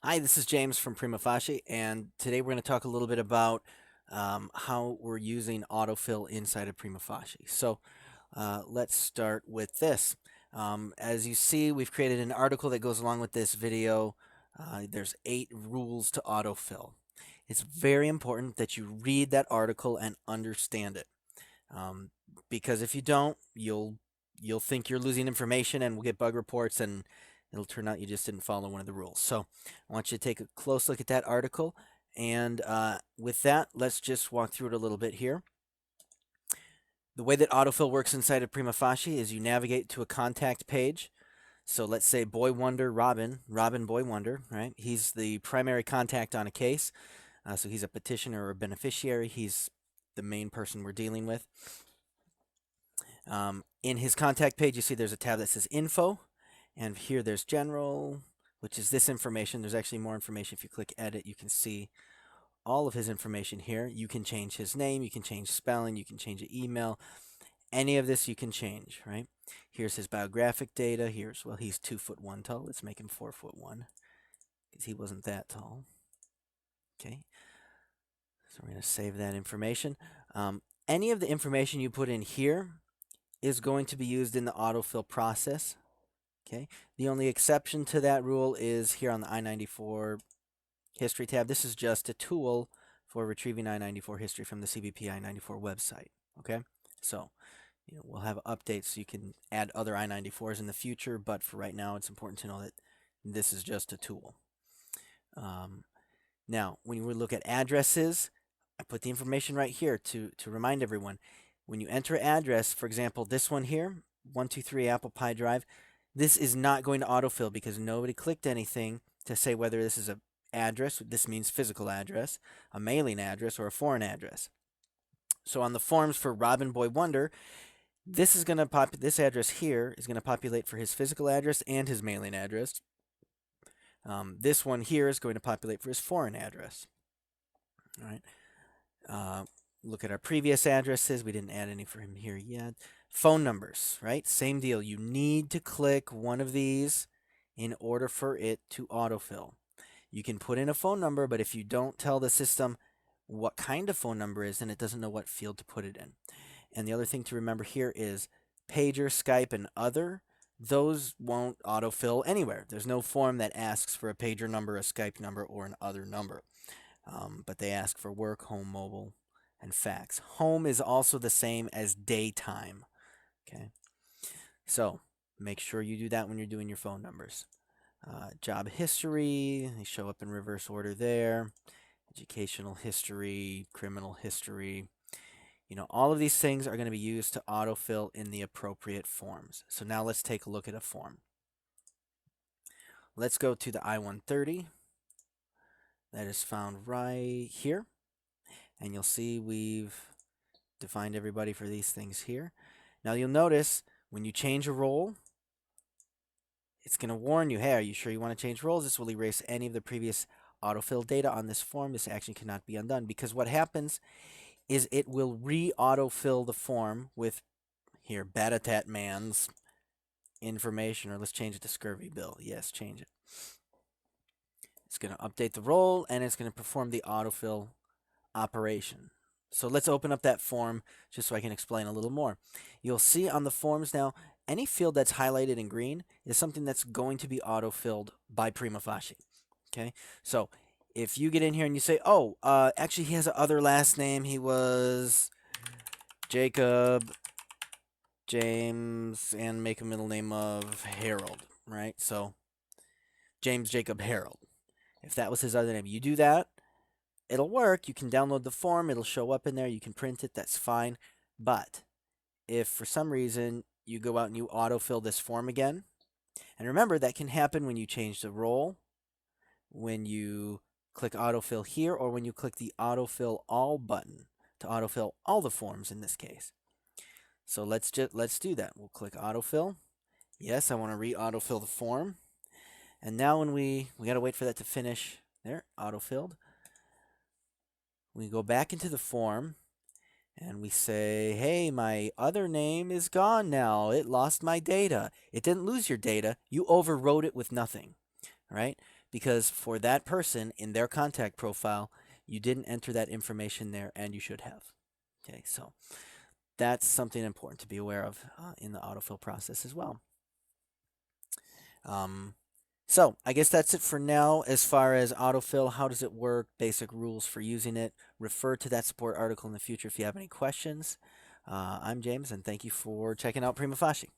Hi, this is James from PrimaFacie, and today we're going to talk a little bit about how we're using autofill inside of PrimaFacie. Let's start with this. As you see, we've created an article that goes along with this video. There's 8 rules to autofill. It's very important that you read that article and understand it, um, because if you don't, you'll think you're losing information, and we'll get bug reports, and it'll turn out you just didn't follow one of the rules. So I want you to take a close look at that article. And with that, let's just walk through it a little bit here. The way that autofill works inside of PrimaFacie is you navigate to a contact page. So let's say Boy Wonder Robin Boy Wonder, right? He's the primary contact on a case. So he's a petitioner or a beneficiary. He's the main person we're dealing with. In his contact page, you see there's a tab that says Info. And here there's General, which is this information. There's actually more information. If you click Edit, you can see all of his information here. You can change his name. You can change spelling. You can change the email. Any of this you can change, right? Here's his biographic data. Well, he's 2'1" tall. Let's make him 4'1" because he wasn't that tall. Okay. So we're going to save that information. Any of the information you put in here is going to be used in the autofill process. Okay. The only exception to that rule is here on the I-94 history tab. This is just a tool for retrieving I-94 history from the CBP I-94 website. Okay. So we'll have updates so you can add other I-94s in the future, but for right now, it's important to know that this is just a tool. Now, when we look at addresses, I put the information right here to remind everyone. When you enter an address, for example, this one here, 123 Apple Pie Drive, this is not going to autofill because nobody clicked anything to say whether this is a address. This means physical address, a mailing address, or a foreign address. So on the forms for Robin Boy Wonder, this address here is going to populate for his physical address and his mailing address. This one here is going to populate for his foreign address. All right. Look at our previous addresses. We didn't add any for him here yet. Phone numbers, right? Same deal. You need to click one of these in order for it to autofill. You can put in a phone number, but if you don't tell the system what kind of phone number is, then it doesn't know what field to put it in. And the other thing to remember here is pager, Skype, and other. Those won't autofill anywhere. There's no form that asks for a pager number, a Skype number, or an other number. But they ask for work, home, mobile, and fax. Home is also the same as daytime. Okay, so make sure you do that when you're doing your phone numbers. Job history, they show up in reverse order there. Educational history, criminal history. All of these things are going to be used to autofill in the appropriate forms. So now let's take a look at a form. Let's go to the I-130. That is found right here. And you'll see we've defined everybody for these things here. Now you'll notice when you change a role, it's going to warn you, hey, are you sure you want to change roles? This will erase any of the previous autofill data on this form. This action cannot be undone because what happens is it will re-autofill the form with here, Batatat Man's information, or let's change it to Scurvy Bill. Yes, change it. It's going to update the role and it's going to perform the autofill operation. So let's open up that form just so I can explain a little more. You'll see on the forms now, any field that's highlighted in green is something that's going to be autofilled by PrimaFacie. Okay, so if you get in here and you say, oh, actually he has an other last name. He was Jacob James and make a middle name of Harold, right? So James Jacob Harold. If that was his other name, you do that, it'll work. You can download the form. It'll show up in there. You can print it. That's fine. But if for some reason you go out and you autofill this form again, and remember that can happen when you change the role, when you click autofill here, or when you click the autofill all button to autofill all the forms in this case. So let's do that. We'll click autofill. Yes, I want to re-autofill the form. And now when we got to wait for that to finish. There, autofilled. We go back into the form and we say, hey, my other name is gone now. It lost my data. It didn't lose your data. You overwrote it with nothing, right? because for that person in their contact profile, you didn't enter that information there and you should have. Okay, so that's something important to be aware of in the autofill process as well. So I guess that's it for now as far as autofill. How does it work? Basic rules for using it. Refer to that support article in the future if you have any questions. I'm James, and thank you for checking out PrimaFacie.